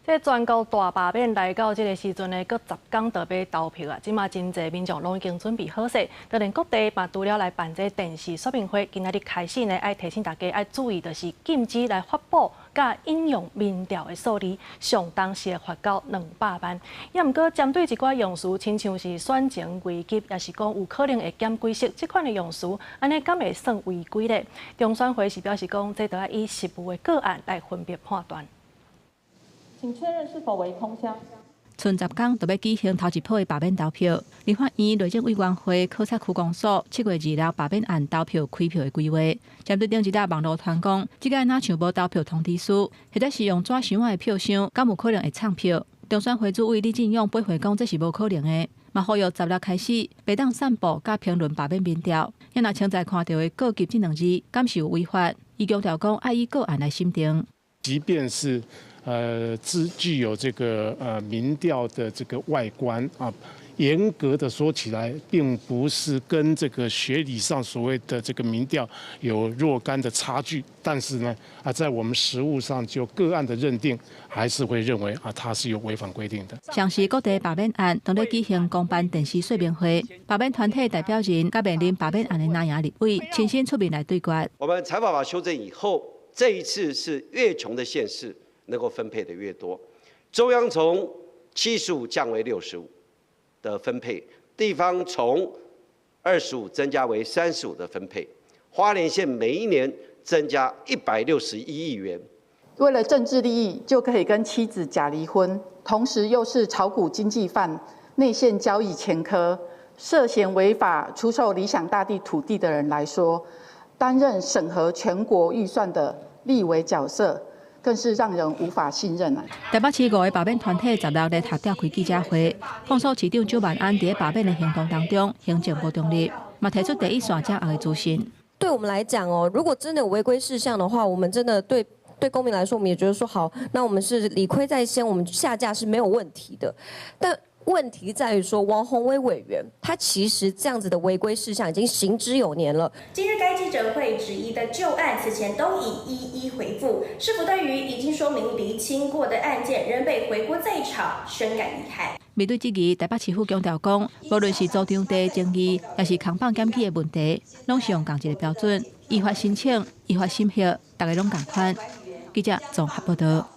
这全国大罢免来到这个时阵呢，搁10天就要投票啊！即马真侪民众拢已经准备好势，就连各地嘛除了来办这电视说明会，今仔日开始呢，爱提醒大家爱注意，就是禁止来发布甲引用民调的数字，上当时会罚到200万。也毋过针对一寡用词，亲像是选情危急，也是讲有可能会减几色，这款的用词，安尼敢会算违规咧？中选会是表示讲，这都要以实务的个案来分别判断。 请确认是否为空箱。剩10天就要举行头一波的罢免投票。立法院内政委员会考察区公所7月2日罢免案投票开票的规划，针对顶一则网络传讲，即个哪像无投票通知书，或者是用纸箱仔的票箱，敢有可能会唱票？中选会主委李进勇驳回讲，这是无可能的。嘛呼吁10日开始，别当散布甲评论罢免民调，也若清在看到的过急这2字，敢是有违法？伊强调讲，爱以个案来审定。即便是具有这个民调的这个外观啊，严格的说起来，并不是跟这个学理上所谓的这个民调有若干的差距，但是呢在我们实务上就个案的认定，还是会认为它是有违反规定的。像是各地罢免案都在举行公办电视说明会，罢免团体代表人甲面临罢免案的那亚立委亲身出面来对决。我们财法法修正以后，这一次是越穷的县市能够分配的越多，中央从75降为65的分配，地方从25增加为35的分配，花莲县每一年增加161亿元。为了政治利益，就可以跟妻子假离婚，同时又是炒股经济犯、内线交易前科、涉嫌违法出售理想大地土地的人来说，担任审核全国预算的立委角色，更是让人无法信任啊！台北市5个罢免团体10日在塔吊开记者会，控诉市长周万安在罢免的行动当中行政不中立，嘛提出第一线正红的资讯。对我们来讲哦，如果真的有违规事项的话，我们真的对公民来说，我们也觉得说好，那我们是理亏在先，我们下架是没有问题的。但问题在于说，王宏威委员他其实这样子的违规事项已经行之有年了。今日该记者会质疑的旧案，此前都已一一回复，是否对于已经说明厘清过的案件仍被回锅再炒，深感遗憾。面对质疑，台北市府强调讲，无论是租场地争议，也是空房检举的问题，拢是用同一个标准，依法申请、依法审核，大家拢同款。记者综合报道。